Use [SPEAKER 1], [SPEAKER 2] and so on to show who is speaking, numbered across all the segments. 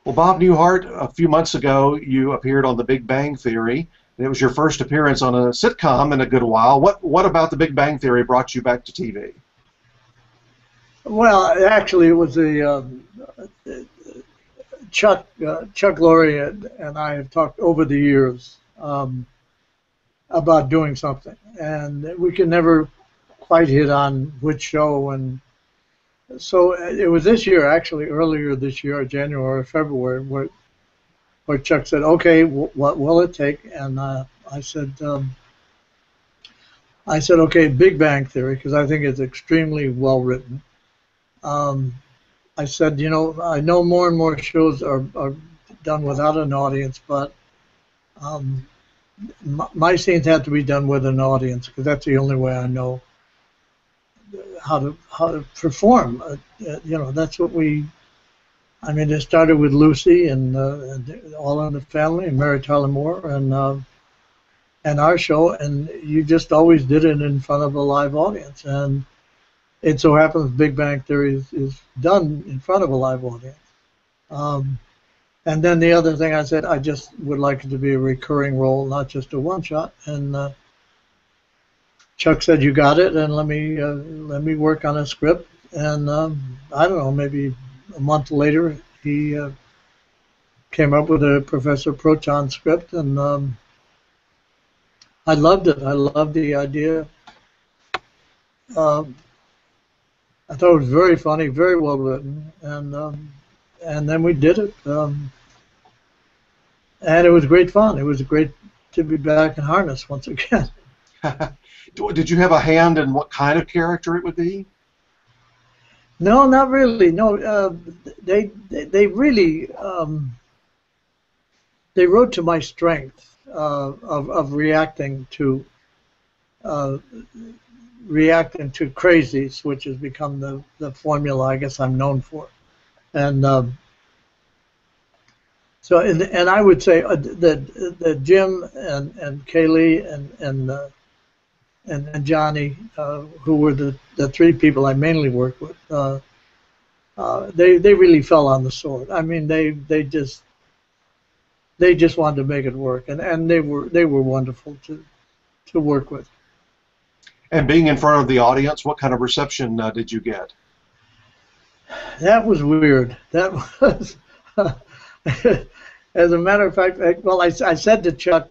[SPEAKER 1] Well, Bob Newhart, a few months ago, you appeared on The Big Bang Theory. And it was your first appearance on a sitcom in a good while. What about The Big Bang Theory brought you back to TV?
[SPEAKER 2] Well, actually, it was Chuck Lorre and I have talked over the years about doing something, and we could never quite hit on which show. And so it was this year, actually, earlier this year, January or February, where Chuck said, "Okay, what will it take?" And I said, "Okay, Big Bang Theory," because I think it's extremely well written. I said, I know more and more shows are done without an audience, but my scenes have to be done with an audience because that's the only way I know how to perform. That's what we. I mean, it started with Lucy and All in the Family and Mary Tyler Moore and our show, and you just always did it in front of a live audience. And it so happens Big Bang Theory is done in front of a live audience. And then the other thing I said, I just would like it to be a recurring role, not just a one-shot. And Chuck said, "You got it," and let me work on a script. And I don't know, maybe a month later, he came up with a Professor Proton script, and I loved it. I loved the idea. I thought it was very funny, very well written, and then we did it, and it was great fun. It was great to be back in harness once again.
[SPEAKER 1] Did you have a hand in what kind of character it would be?
[SPEAKER 2] No, not really. No, they really they wrote to my strength of reacting to crazies, which has become the formula I guess I'm known for. And so and I would say that Jim and Kaylee and Johnny, who were the three people I mainly worked with, they really fell on the sword. I mean, they just wanted to make it work, and they were wonderful to work with.
[SPEAKER 1] And being in front of the audience, what kind of reception did you get?
[SPEAKER 2] That was weird. That was, as a matter of fact, I said to Chuck,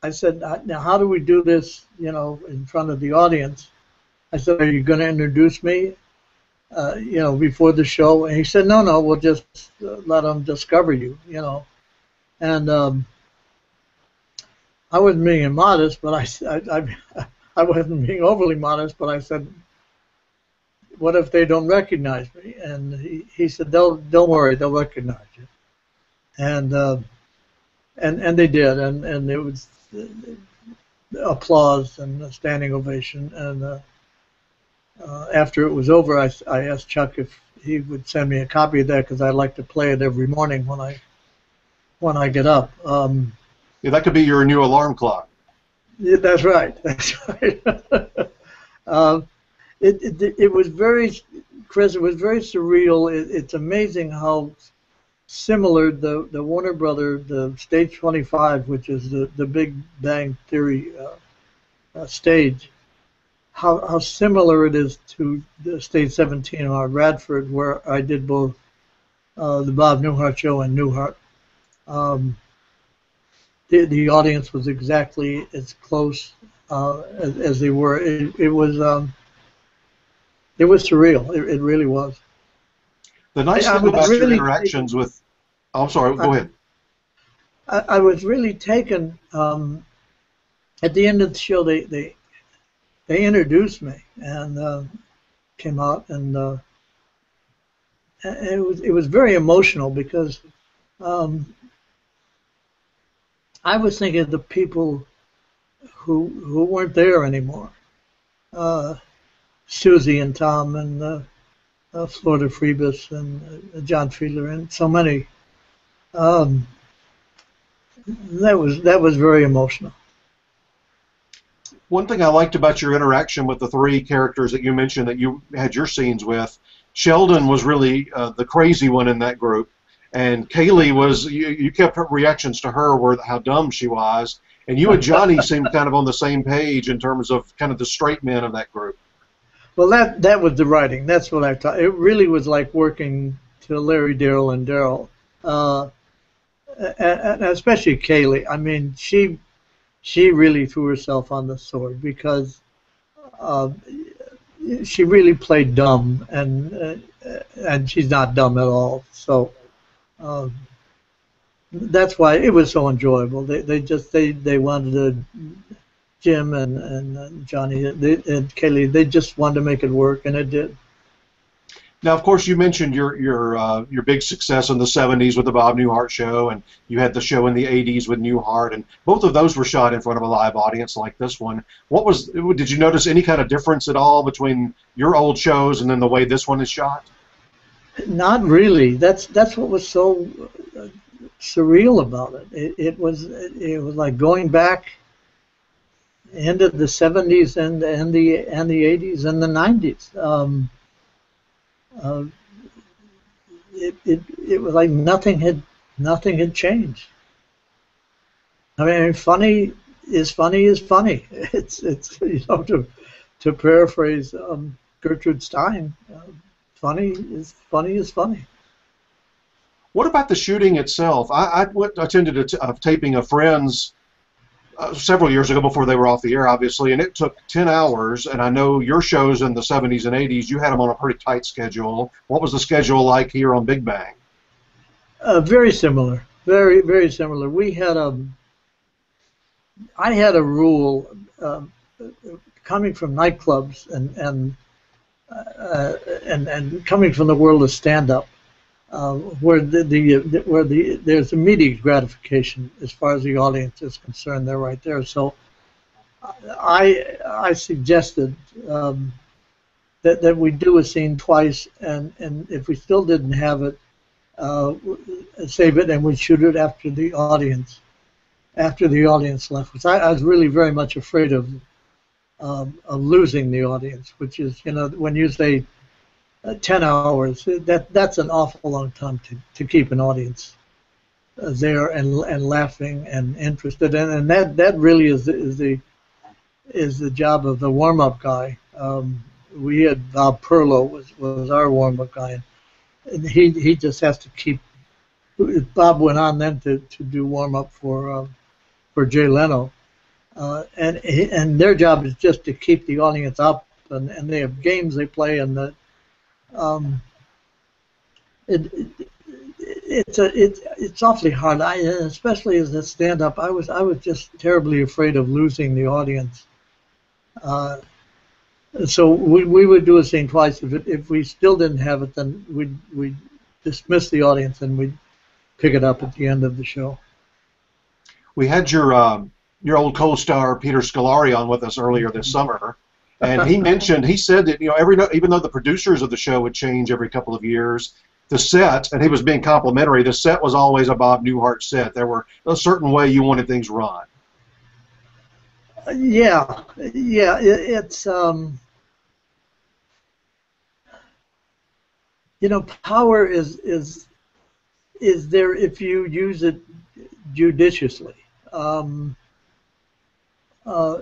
[SPEAKER 2] I said, "Now how do we do this, in front of the audience?" I said, "Are you going to introduce me, before the show?" And he said, "No, we'll just let them discover you, And I wasn't being modest, but I wasn't being overly modest, but I said, "What if they don't recognize me?" And he said, "Don't worry, they'll recognize you." And they did, and it was applause and a standing ovation. And after it was over, I asked Chuck if he would send me a copy of that because I'd like to play it every morning when I get up.
[SPEAKER 1] Yeah, that could be your new alarm clock.
[SPEAKER 2] Yeah, that's right. That's right. It was very, Chris. It was very surreal. It's amazing how similar the Warner Brother, the Stage 25, which is the Big Bang Theory stage, how similar it is to the Stage 17 on Radford, where I did both the Bob Newhart show and Newhart. The audience was exactly as close as they were. It was surreal. It really was.
[SPEAKER 1] The nice thing about your interactions with... Oh, I'm sorry, go ahead.
[SPEAKER 2] I was really taken. At the end of the show, they introduced me and came out, and it was very emotional because I was thinking of the people who weren't there anymore. Susie and Tom and Florida Freebus and John Fiedler and so many. That was very emotional.
[SPEAKER 1] One thing I liked about your interaction with the three characters that you mentioned that you had your scenes with, Sheldon was really the crazy one in that group. and Kaylee was, you kept her reactions to her were how dumb she was, and you and Johnny seemed kind of on the same page in terms of kind of the straight men of that group.
[SPEAKER 2] Well, that was the writing. That's what I thought. It really was like working to Larry, Daryl, and Daryl, and especially Kaylee. I mean, she really threw herself on the sword because uh, she really played dumb, and she's not dumb at all. So uh, that's why it was so enjoyable. They wanted to, Jim and Johnny and Kaylee, they just wanted to make it work, and it did.
[SPEAKER 1] Now, of course, you mentioned your big success in the '70s with the Bob Newhart show, and you had the show in the '80s with Newhart, and both of those were shot in front of a live audience like this one. Did you notice any kind of difference at all between your old shows and then the way this one is shot?
[SPEAKER 2] Not really. That's what was so surreal about it. It was like going back into the '70s and the '80s and the '90s. Uh, it was like nothing had changed. I mean, funny is funny is funny. It's to paraphrase Gertrude Stein, funny is funny is funny.
[SPEAKER 1] What about the shooting itself? I attended a taping of Friends several years ago before they were off the air, obviously, and it took 10 hours, and I know your shows in the '70s and '80s, you had them on a pretty tight schedule. What was the schedule like here on Big Bang?
[SPEAKER 2] Very similar, very, very similar. I had a rule coming from nightclubs and coming from the world of stand-up, where there's immediate gratification as far as the audience is concerned. They're right there. So I suggested that we do a scene twice, and if we still didn't have it, save it and we shoot it after the audience left. Because I was really very much afraid of losing the audience, which is, when you say 10 hours, that's an awful long time to keep an audience there and laughing and interested, and that really is the job of the warm-up guy. We had Bob Perlow was our warm-up guy, and he just has to keep. Bob went on then to do warm-up for Jay Leno, and their job is just to keep the audience up, and they have games they play, and it's awfully hard. Especially as a stand-up, I was just terribly afraid of losing the audience. So we would do a scene twice. If we still didn't have it, then we'd dismiss the audience and we'd pick it up at the end of the show.
[SPEAKER 1] We had your old co-star Peter Scolari on with us earlier this summer, and he said that even though the producers of the show would change every couple of years, the set, and he was being complimentary, the set was always a Bob Newhart set. There were a certain way you wanted things run.
[SPEAKER 2] Yeah, it's power is there if you use it judiciously.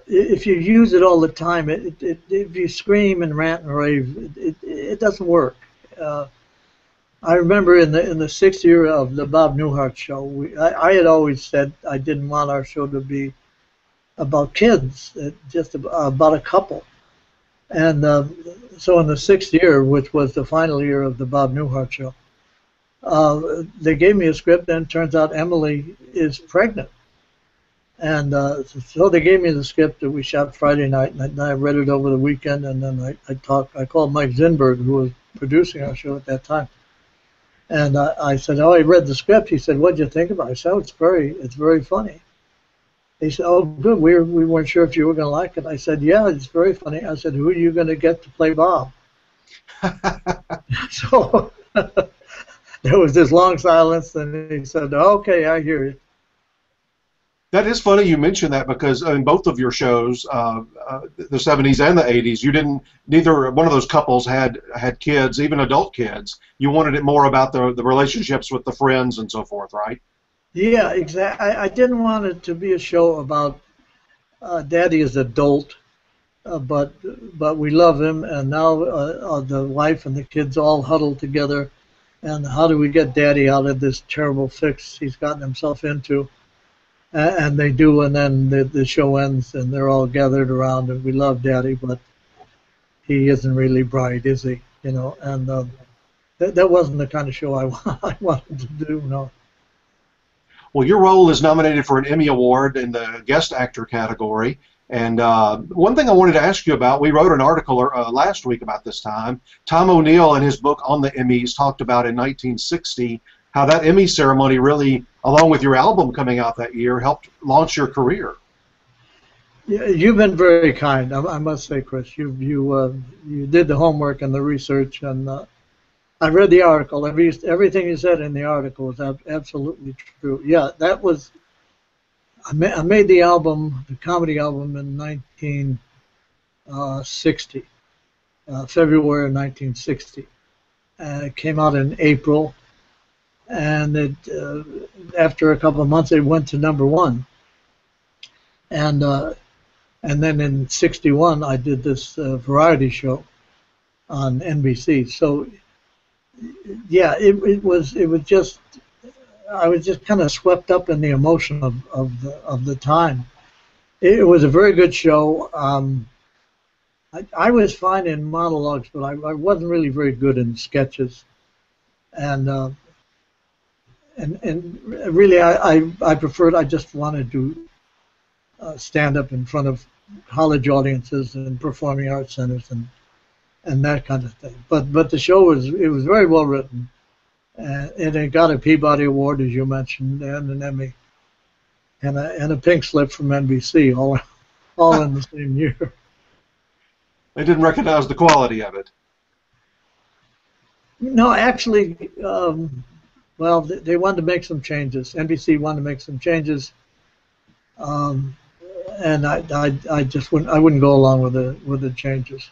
[SPEAKER 2] If you use it all the time, if you scream and rant and rave, it doesn't work. I remember in the sixth year of the Bob Newhart show, I had always said I didn't want our show to be about kids, just about a couple. And so in the sixth year, which was the final year of the Bob Newhart show, they gave me a script, and it turns out Emily is pregnant. And so they gave me the script that we shot Friday night, and I read it over the weekend, and then I called Mike Zinberg, who was producing our show at that time. And I said, I read the script. He said, what'd you think about it? I said, it's very funny. He said, oh, good. We weren't sure if you were going to like it. I said, yeah, it's very funny. I said, who are you going to get to play Bob? So there was this long silence, and he said, okay, I hear you.
[SPEAKER 1] That is funny you mentioned that because in both of your shows, the 70s and the 80s, neither one of those couples had kids, even adult kids. You wanted it more about the relationships with the friends and so forth, right?
[SPEAKER 2] Yeah, exactly. I didn't want it to be a show about Daddy is adult, but we love him, and now the wife and the kids all huddled together, and how do we get Daddy out of this terrible fix he's gotten himself into? And they do, and then the show ends, and they're all gathered around, and we love Daddy, but he isn't really bright, is he? You know, and that wasn't the kind of show I wanted to do. No.
[SPEAKER 1] Well, your role is nominated for an Emmy Award in the Guest Actor category. And one thing I wanted to ask you about, we wrote an article last week about this time. Tom O'Neill, in his book on the Emmys, talked about in 1960 how that Emmy ceremony really, along with your album coming out that year, helped launch your career.
[SPEAKER 2] Yeah, you've been very kind, I must say, Chris. You did the homework and the research, and I read the article. Everything you said in the article was absolutely true. Yeah, that was. I made the album, the comedy album, in 1960, February of 1960. It came out in April, and after a couple of months, it went to #1. And then in '61, I did this variety show on NBC. So yeah, it was just. I was just kind of swept up in the emotion of the time. It was a very good show. I was fine in monologues, but I wasn't really very good in sketches. And really, I preferred. I just wanted to stand up in front of college audiences and performing arts centers and that kind of thing. But the show was very well written. And it got a Peabody Award, as you mentioned, and an Emmy, and a pink slip from NBC, all in the same year.
[SPEAKER 1] They didn't recognize the quality of it.
[SPEAKER 2] No, actually, well, they wanted to make some changes. NBC wanted to make some changes, and I just wouldn't go along with the changes.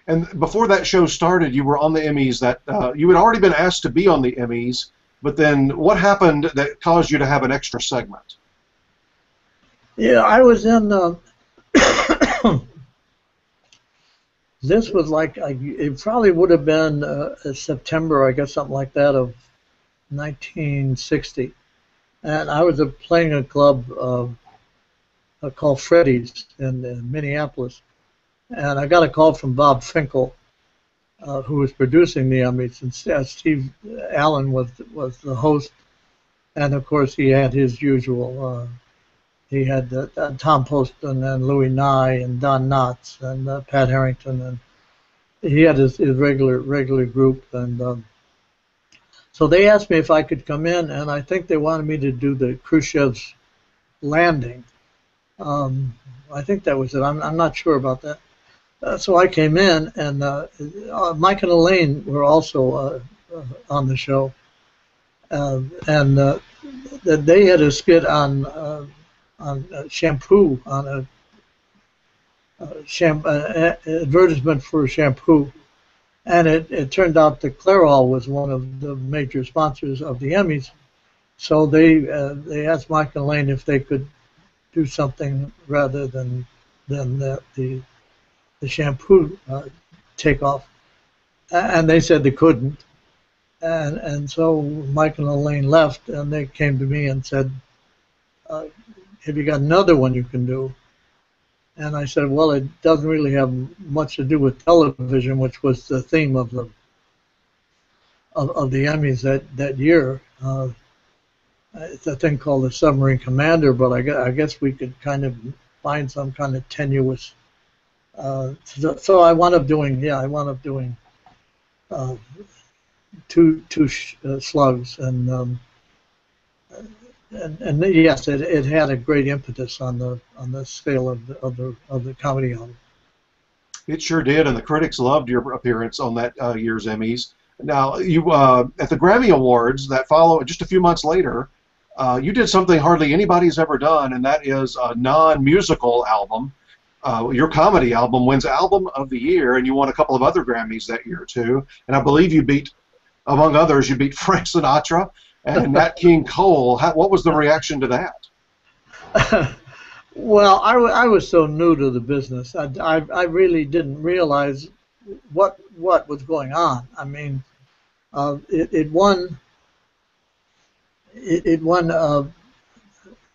[SPEAKER 1] And before that show started, you were on the Emmys. That you had already been asked to be on the Emmys, but then what happened that caused you to have an extra segment?
[SPEAKER 2] Yeah, I was in. This was like it probably would have been September, I guess, something like that, of 1960, and I was playing a club called Freddy's in Minneapolis. And I got a call from Bob Finkel, who was producing the Emmys, and Steve Allen was the host, and of course he had his usual. He had Tom Poston and Louis Nye and Don Knotts and Pat Harrington, and he had his regular group. And so they asked me if I could come in, and I think they wanted me to do the Khrushchev's landing. I think that was it. I'm not sure about that. So I came in, and Mike and Elaine were also on the show, and they had a skit on shampoo, on a advertisement for shampoo, and it turned out that Clairol was one of the major sponsors of the Emmys, so they asked Mike and Elaine if they could do something rather than the shampoo takeoff, and they said they couldn't, and so Mike and Elaine left, and they came to me and said, "Have you got another one you can do?" And I said, "Well, it doesn't really have much to do with television, which was the theme of the Emmys that year. It's a thing called the Submarine Commander, but I guess we could kind of find some kind of tenuous." So I wound up doing two slugs, and yes, it had a great impetus on the scale of the comedy album.
[SPEAKER 1] It sure did, and the critics loved your appearance on that year's Emmys. Now, you at the Grammy Awards that follow just a few months later, you did something hardly anybody's ever done, and that is a non-musical album. Your comedy album wins Album of the Year, and you won a couple of other Grammys that year too. And I believe you beat, among others, you beat Frank Sinatra and Nat King Cole. What was the reaction to that?
[SPEAKER 2] Well, I was so new to the business. I really didn't realize what was going on. I mean, it won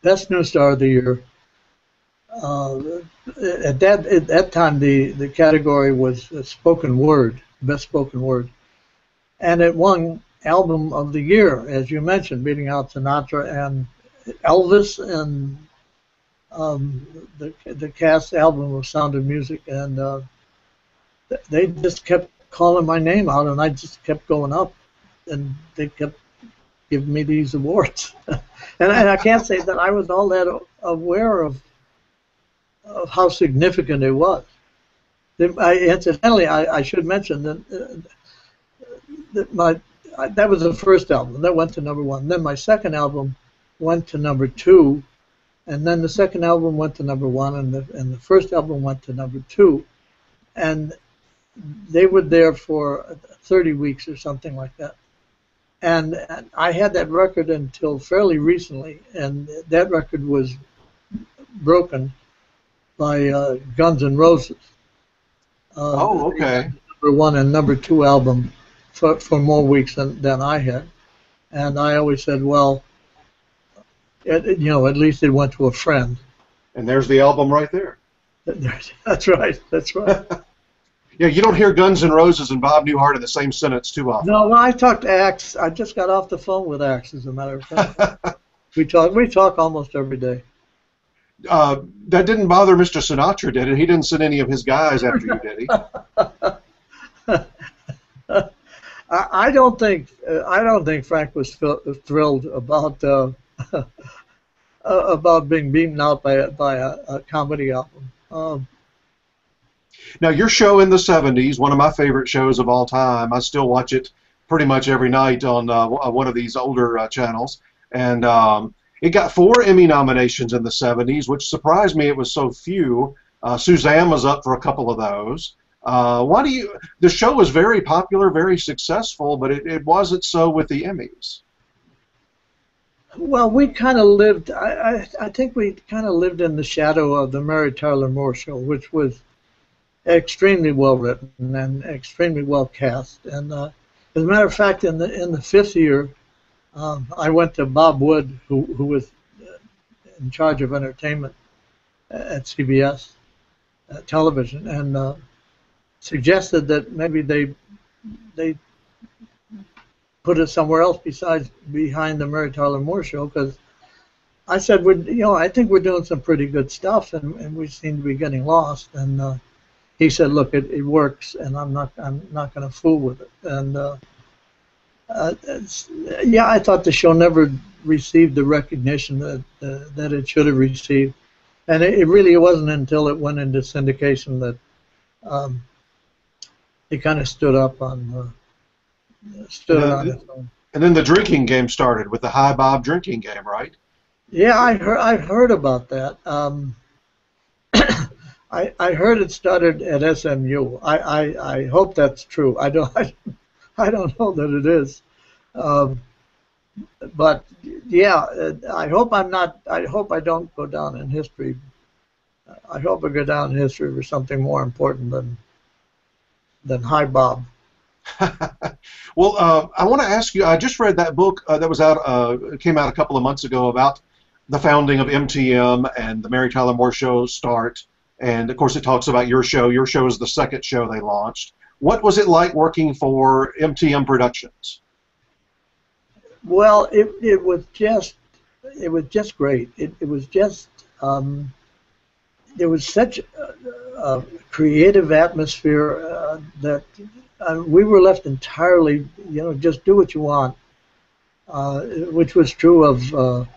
[SPEAKER 2] Best New Star of the Year. At that time, the category was spoken word, best spoken word, and it won Album of the Year, as you mentioned, beating out Sinatra and Elvis and the Cast album of Sound of Music, and they just kept calling my name out, and I just kept going up, and they kept giving me these awards. And I can't say that I was all that aware of how significant it was. Incidentally, I should mention that that was the first album that went to #1. Then my second album went to #2, and then the second album went to #1, and the first album went to #2, and they were there for 30 weeks or something like that. And I had that record until fairly recently, and that record was broken by Guns N' Roses.
[SPEAKER 1] Oh, okay.
[SPEAKER 2] #1 and #2 album for more weeks than I had. And I always said, well, at least it went to a friend.
[SPEAKER 1] And there's the album right there.
[SPEAKER 2] That's right. That's right.
[SPEAKER 1] Yeah, you don't hear Guns N' Roses and Bob Newhart in the same sentence too often.
[SPEAKER 2] No, when I talked to Axe, I just got off the phone with Axe, as a matter of fact. We talk almost every day.
[SPEAKER 1] That didn't bother Mr. Sinatra, did it? He didn't send any of his guys after you, did he?
[SPEAKER 2] I don't think Frank was thrilled about being beaten out by a comedy album.
[SPEAKER 1] Now, your show in the 70s, one of my favorite shows of all time. I still watch it pretty much every night on one of these older channels. And it got 4 Emmy nominations in the 70s, which surprised me it was so few. Suzanne was up for a couple of those. The show was very popular, very successful, but it wasn't so with the Emmys.
[SPEAKER 2] Well, we kind of lived, I think we kind of lived in the shadow of the Mary Tyler Moore Show, which was extremely well written and extremely well cast. And as a matter of fact, in the 5th year, I went to Bob Wood, who was in charge of entertainment at CBS television, and suggested that maybe they put it somewhere else besides behind the Mary Tyler Moore Show, because I said, I think we're doing some pretty good stuff, and we seem to be getting lost. And he said, look, it works, and I'm not going to fool with it. And I thought the show never received the recognition that it should have received, and it really wasn't until it went into syndication that it kind of stood on its own.
[SPEAKER 1] And then the drinking game started with the High Bob drinking game, right?
[SPEAKER 2] Yeah, I've heard about that. I heard it started at SMU. I hope that's true. I don't know that it is. But yeah, I hope I don't go down in history. I hope I go down in history for something more important than High Bob.
[SPEAKER 1] Well, I want to ask you. I just read that book that was came out a couple of months ago about the founding of MTM and the Mary Tyler Moore Show start. And of course, it talks about your show. Your show is the second show they launched. What was it like working for MTM Productions?
[SPEAKER 2] Well, it was just great. It was just there was such a creative atmosphere that we were left entirely, just do what you want, which was true of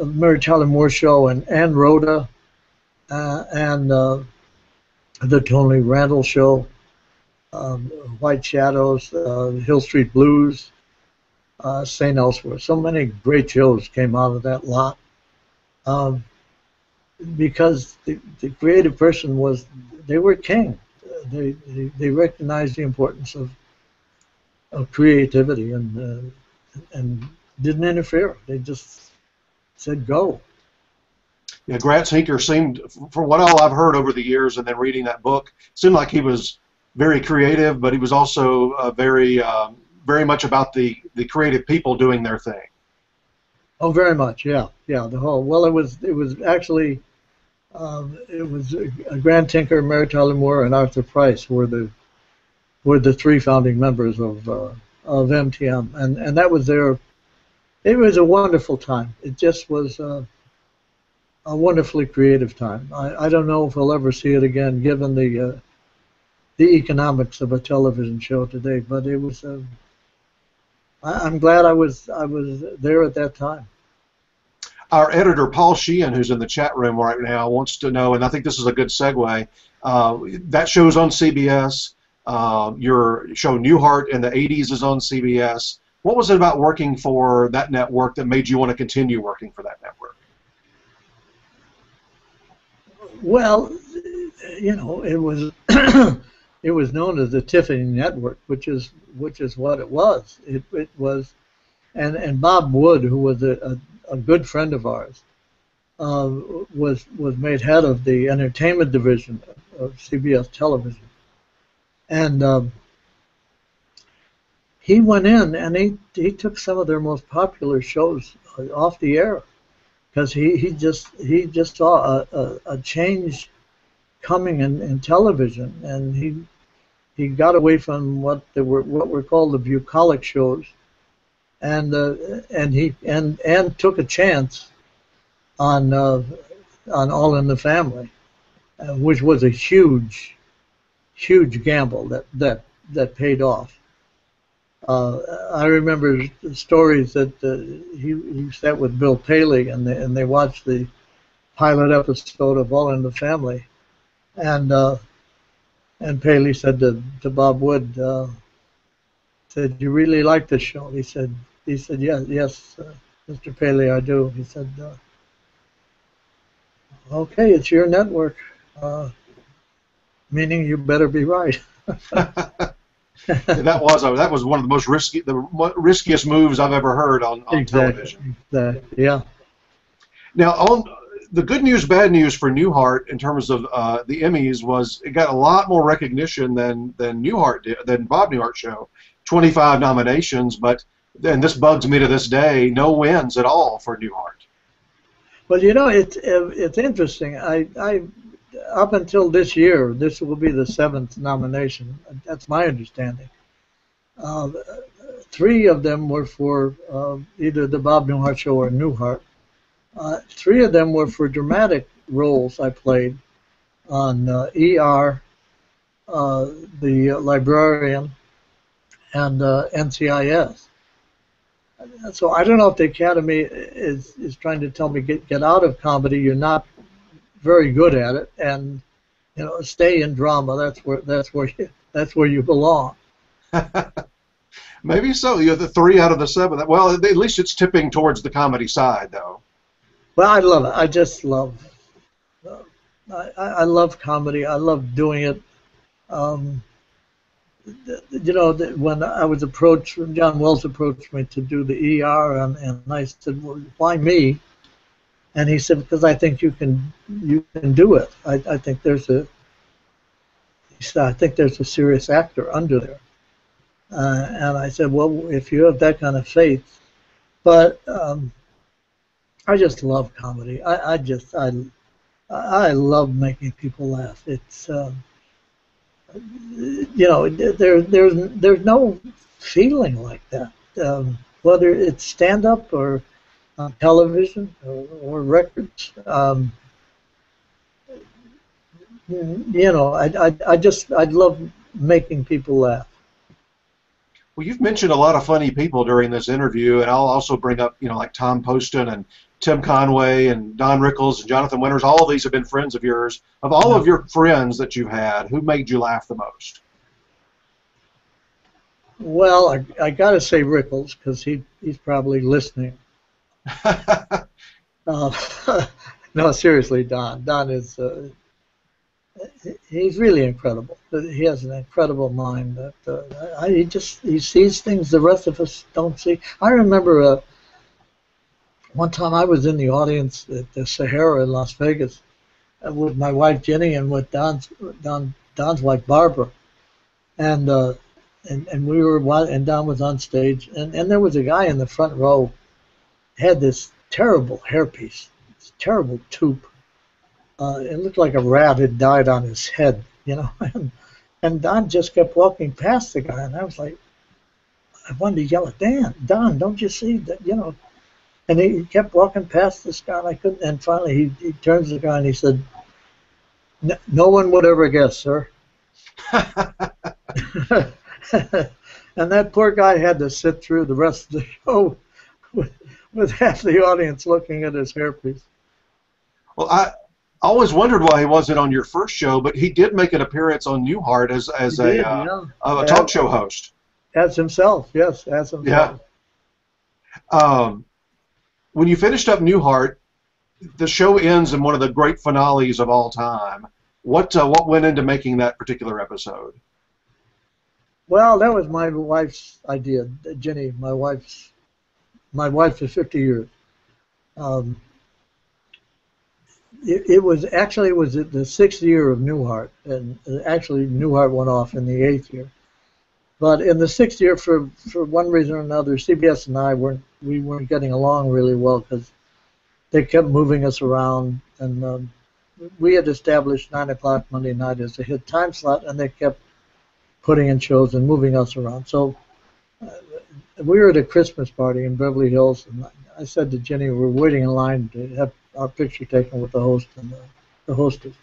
[SPEAKER 2] Mary Tyler Moore Show and Ann Rhoda and the Tony Randall Show, White Shadows, Hill Street Blues. St. Elsewhere. So many great shows came out of that lot. Um, because the creative person was, they were king. They recognized the importance of creativity and didn't interfere. They just said go.
[SPEAKER 1] Yeah, Grant Hinker seemed, from what all I've heard over the years and then reading that book, seemed like he was very creative, but he was also very much about the creative people doing their thing.
[SPEAKER 2] Oh, very much. Yeah, yeah. The whole, well, it was actually it was Grant Tinker, Mary Tyler Moore, and Arthur Price were the three founding members of MTM, and that was their. It was a wonderful time. It just was a wonderfully creative time. I don't know if we'll ever see it again, given the economics of a television show today. But it was. I'm glad I was there at that time.
[SPEAKER 1] Our editor, Paul Sheehan, who's in the chat room right now, wants to know, and I think this is a good segue, that show's on CBS. Your show Newhart in the 80s is on CBS. What was it about working for that network that made you want to continue working for that network?
[SPEAKER 2] Well, it was it was known as the Tiffany Network, which is what it was. It was, and Bob Wood, who was a good friend of ours, was made head of the entertainment division of CBS Television, and he went in and he took some of their most popular shows off the air because he just saw a change coming in television, and he got away from what were called the bucolic shows, and he took a chance on All in the Family, which was a huge gamble that paid off. I remember stories that he sat with Bill Paley and they watched the pilot episode of All in the Family, and Paley said to Bob Wood, said, "You really like this show?" He said, yes, Mr. Paley, I do. He said, "Okay, it's your network, meaning you better be right."
[SPEAKER 1] that was one of the riskiest moves I've ever heard on television.
[SPEAKER 2] Exactly. Yeah.
[SPEAKER 1] Now, on the good news, bad news for Newhart in terms of the Emmys was it got a lot more recognition than Newhart did, than Bob Newhart show. 25 nominations, but and this bugs me to this day, no wins at all for Newhart.
[SPEAKER 2] Well, it's interesting. I up until this year, this will be the 7th nomination. That's my understanding. 3 of them were for either the Bob Newhart show or Newhart. 3 of them were for dramatic roles I played on ER, the Librarian, and NCIS. So I don't know if the Academy is trying to tell me get out of comedy. You're not very good at it, and stay in drama. That's where you belong.
[SPEAKER 1] Maybe so. You're the 3 out of the 7. Well, at least it's tipping towards the comedy side, though.
[SPEAKER 2] Well, I love it. I just love. I love comedy. I love doing it. When I was approached, John Wells approached me to do the ER, and I said, "Well, why me?" And he said, "Because I think you can do it. I think there's a serious actor under there." And I said, "Well, if you have that kind of faith," but I just love comedy. I love making people laugh. It's there's no feeling like that, whether it's stand up or on television or records. I love making people laugh.
[SPEAKER 1] Well, you've mentioned a lot of funny people during this interview, and I'll also bring up, like Tom Poston and Tim Conway and Don Rickles and Jonathan Winters. All of these have been friends of yours. Of all of your friends that you've had, who made you laugh the most?
[SPEAKER 2] Well, I got to say Rickles because he's probably listening. Uh, no, seriously, Don. Don is he's really incredible. He has an incredible mind. That he sees things the rest of us don't see. I remember one time I was in the audience at the Sahara in Las Vegas with my wife Jenny and with Don's wife Barbara, and we were and Don was on stage, and there was a guy in the front row had this terrible hairpiece, this terrible toque. It looked like a rat had died on his head, you know. And Don just kept walking past the guy, and I was like, I wanted to yell at Don, don't you see that, you know? And he kept walking past this guy, and I couldn't. And finally, he turns to the guy and he said, "No one would ever guess, sir." And that poor guy had to sit through the rest of the show with half the audience looking at his hairpiece.
[SPEAKER 1] Well, I always wondered why he wasn't on your first show, but he did make an appearance on Newhart as a talk show host.
[SPEAKER 2] As himself, yes, as himself.
[SPEAKER 1] Yeah. When you finished up Newhart, the show ends in one of the great finales of all time. What went into making that particular episode?
[SPEAKER 2] Well, that was my wife's idea, Jenny. My wife for 50 years. It was the 6th year of Newhart, and actually Newhart went off in the 8th year. But in the 6th year, for one reason or another, CBS and I weren't getting along really well because they kept moving us around, and we had established 9 o'clock Monday night as a hit time slot, and they kept putting in shows and moving us around. So we were at a Christmas party in Beverly Hills, and I said to Jenny, we're waiting in line to have our picture taken with the host and the hostess.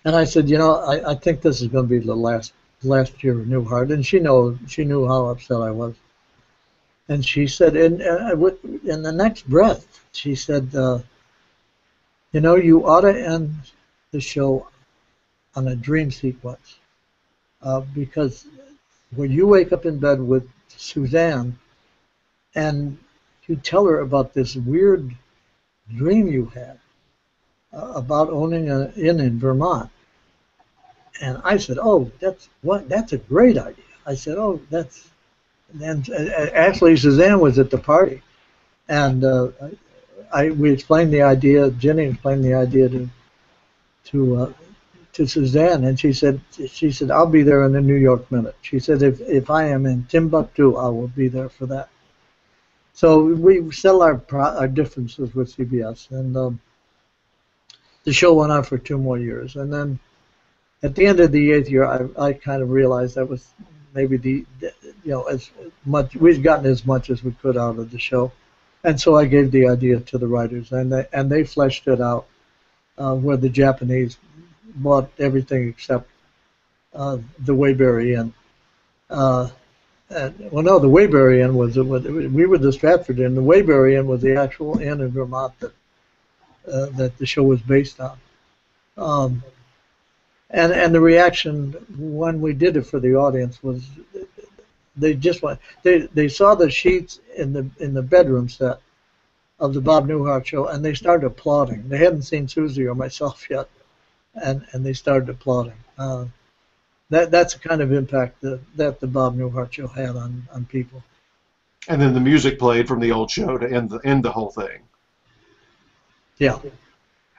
[SPEAKER 2] And I said, you know, I think this is going to be the last year of Newhart, and she knew how upset I was. And she said, in the next breath, she said, you know, you ought to end the show on a dream sequence, because when you wake up in bed with Suzanne and you tell her about this weird dream you had about owning an inn in Vermont. And I said, oh, that's a great idea. I said, oh, and actually Suzanne was at the party, and we explained the idea. Jenny explained the idea to Suzanne, and she said, I'll be there in the New York Minute. She said, if I am in Timbuktu, I will be there for that. So we settled our differences with CBS, and the show went on for 2 more years. And then at the end of the 8th year, I kind of realized that was maybe as much we'd gotten as much as we could out of the show, and so I gave the idea to the writers, and they fleshed it out, where the Japanese bought everything except the Waybury Inn. Well, no, the Waybury Inn we were the Stratford Inn. The Waybury Inn was the actual inn in Vermont that the show was based on. And the reaction when we did it for the audience was they saw the sheets in the bedroom set of the Bob Newhart show, and they started applauding. They hadn't seen Susie or myself yet, and they started applauding. That's the kind of impact that the Bob Newhart show had on people.
[SPEAKER 1] And then the music played from the old show to end the whole thing.
[SPEAKER 2] Yeah.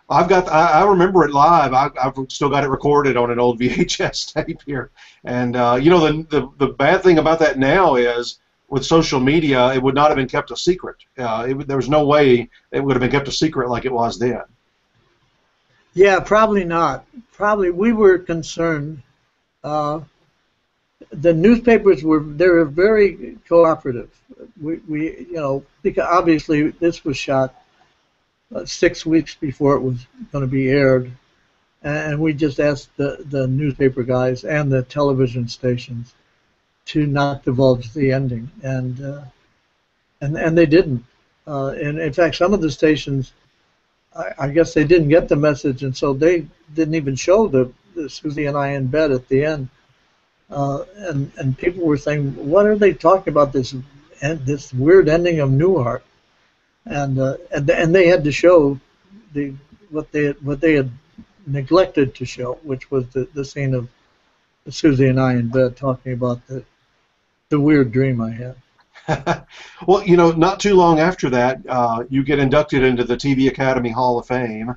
[SPEAKER 1] I remember it live. I've still got it recorded on an old VHS tape here. And you know, the bad thing about that now is with social media, it would not have been kept a secret. There was no way it would have been kept a secret like it was then.
[SPEAKER 2] Yeah, probably not. Probably we were concerned. The newspapers were very cooperative. We because obviously this was shot 6 weeks before it was going to be aired, and we just asked the newspaper guys and the television stations to not divulge the ending, and they didn't. And in fact, some of the stations, I guess they didn't get the message, and so they didn't even show the Susie and I in bed at the end. and people were saying, "What are they talking about? This weird ending of Newhart?" And they had to show what they had neglected to show, which was the scene of Susie and I in bed talking about the weird dream I had.
[SPEAKER 1] Well, you know, not too long after that, you get inducted into the TV Academy Hall of Fame,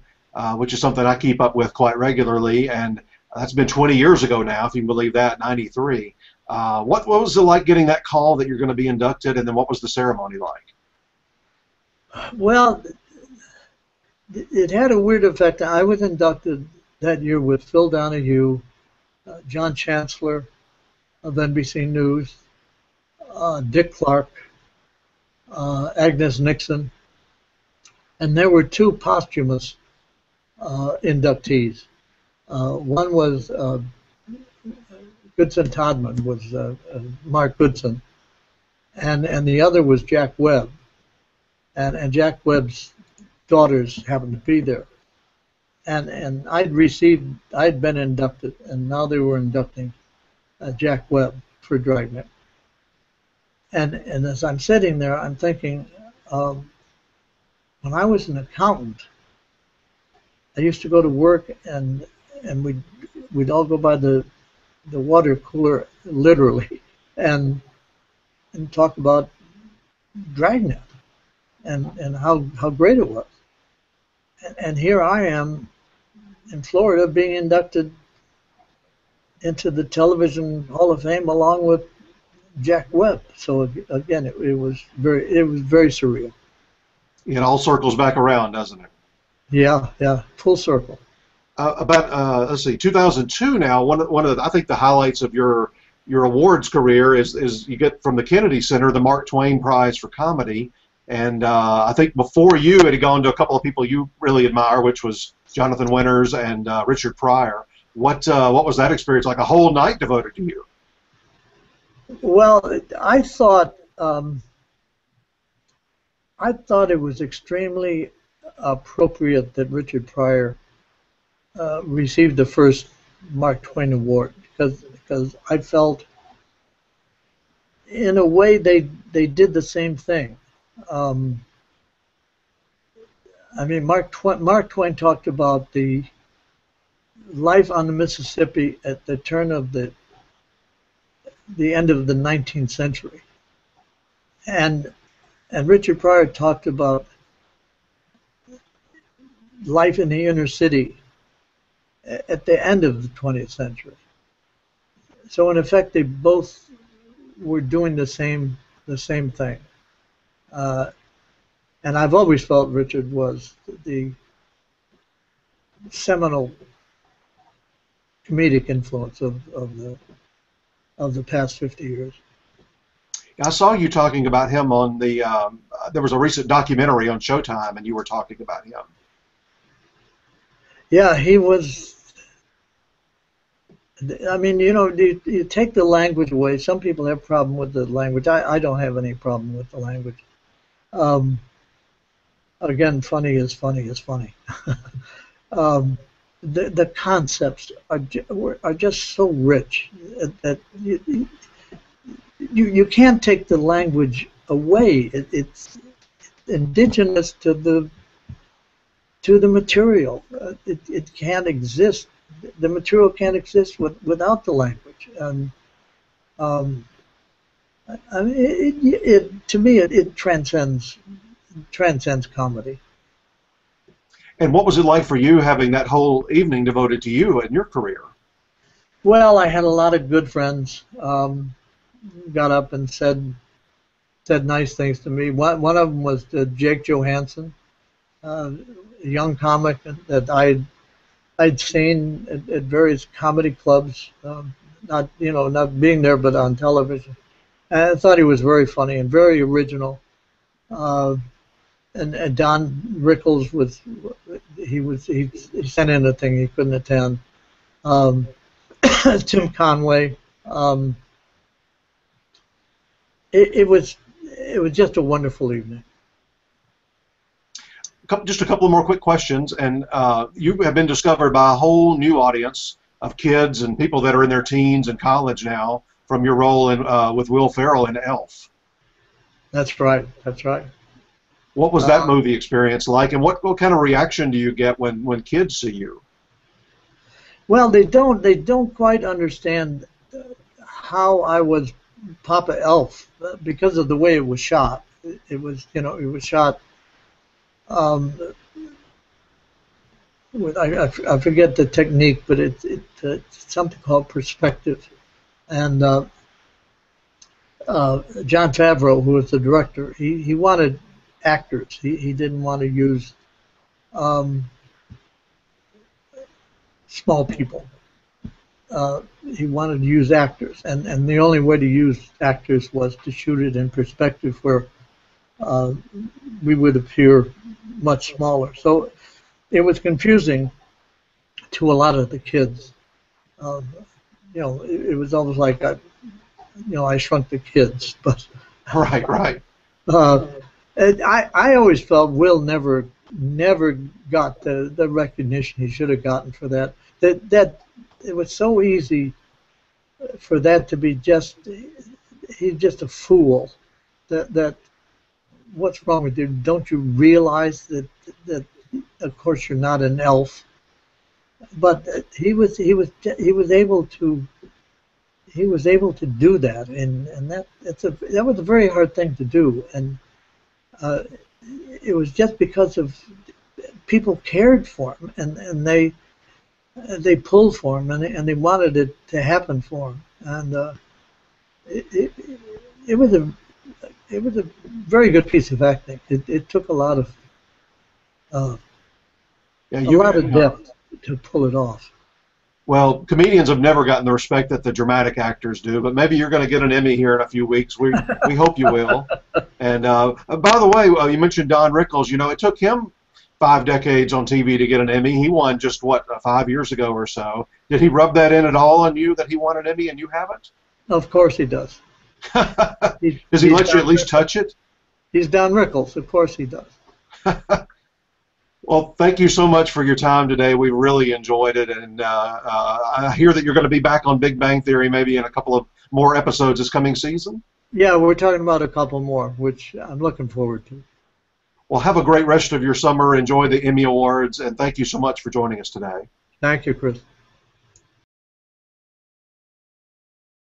[SPEAKER 1] which is something I keep up with quite regularly, and that's been 20 years ago now, if you can believe that, 93. What was it like getting that call that you're going to be inducted, and then what was the ceremony like?
[SPEAKER 2] Well, it had a weird effect. I was inducted that year with Phil Donahue, John Chancellor of NBC News, Dick Clark, Agnes Nixon, and there were two posthumous inductees. One was Goodson Todman, was Mark Goodson, and the other was Jack Webb, and Jack Webb's daughters happened to be there, and I'd been inducted, and now they were inducting Jack Webb for Dragnet. And as I'm sitting there, I'm thinking, when I was an accountant, I used to go to work and we'd all go by the water cooler literally and talk about Dragnet and how great it was. And here I am in Florida being inducted into the Television Hall of Fame along with Jack Webb. So again, it was very surreal.
[SPEAKER 1] It all circles back around, doesn't it?
[SPEAKER 2] Yeah, full circle.
[SPEAKER 1] Let's see, 2002 now. One of the, I think the highlights of your awards career is you get from the Kennedy Center the Mark Twain Prize for Comedy, and I think before you it had gone to a couple of people you really admire, which was Jonathan Winters and Richard Pryor. What was that experience like? A whole night devoted to you.
[SPEAKER 2] Well, I thought it was extremely appropriate that Richard Pryor received the first Mark Twain Award because I felt, in a way, they did the same thing. I mean, Mark Twain talked about the life on the Mississippi at the turn of the end of the 19th century, and Richard Pryor talked about life in the inner city at the end of the 20th century. So in effect, they both were doing the same thing. And I've always felt Richard was the seminal comedic influence of the past 50 years.
[SPEAKER 1] I saw you talking about him on the. There was a recent documentary on Showtime, and you were talking about him.
[SPEAKER 2] Yeah, he was. I mean, you know, you take the language away. Some people have a problem with the language. I don't have any problem with the language. Again, funny is funny is funny. The concepts are just so rich that you can't take the language away. It's indigenous to the material. It can't exist. The material can't exist without the language. And I mean, to me, it transcends comedy.
[SPEAKER 1] And what was it like for you having that whole evening devoted to you and your career?
[SPEAKER 2] Well, I had a lot of good friends. Got up and said nice things to me. One of them was Jake Johansson, a young comic that I'd seen at various comedy clubs, not being there, but on television. And I thought he was very funny and very original. And Don Rickles he sent in a thing he couldn't attend. Tim Conway. It was just a wonderful evening.
[SPEAKER 1] Just a couple of more quick questions, and you have been discovered by a whole new audience of kids and people that are in their teens and college now from your role in with Will Ferrell in Elf.
[SPEAKER 2] That's right. That's right.
[SPEAKER 1] What was that movie experience like, and what kind of reaction do you get when kids see you?
[SPEAKER 2] Well, they don't quite understand how I was Papa Elf because of the way it was shot. It was, it was shot with I forget the technique, but it's something called perspective. And Jon Favreau, who was the director, he wanted actors. He didn't want to use small people. He wanted to use actors, and the only way to use actors was to shoot it in perspective where we would appear much smaller. So it was confusing to a lot of the kids. It was almost like I shrunk the kids, but
[SPEAKER 1] Right.
[SPEAKER 2] And I always felt Will never got the recognition he should have gotten for that. That it was so easy for that to be he's just a fool. That what's wrong with you? Don't you realize that of course you're not an elf? But he was able to do that, and that was a very hard thing to do, and it was just because of people cared for him, and they pulled for him, and they wanted it to happen for him, and it was a very good piece of acting. It took a lot of depth to pull it off.
[SPEAKER 1] Well, comedians have never gotten the respect that the dramatic actors do, but maybe you're going to get an Emmy here in a few weeks. We hope you will. And by the way, you mentioned Don Rickles. It took him 5 decades on TV to get an Emmy. He won just, 5 years ago or so. Did he rub that in at all on you that he won an Emmy and you haven't?
[SPEAKER 2] Of course he does.
[SPEAKER 1] Does he let you at least touch it?
[SPEAKER 2] He's Don Rickles. Of course he does.
[SPEAKER 1] Well, thank you so much for your time today. We really enjoyed it, and I hear that you're going to be back on Big Bang Theory maybe in a couple of more episodes this coming season.
[SPEAKER 2] Yeah, we're talking about a couple more, which I'm looking forward to.
[SPEAKER 1] Well, have a great rest of your summer. Enjoy the Emmy Awards, and thank you so much for joining us today.
[SPEAKER 2] Thank you, Chris.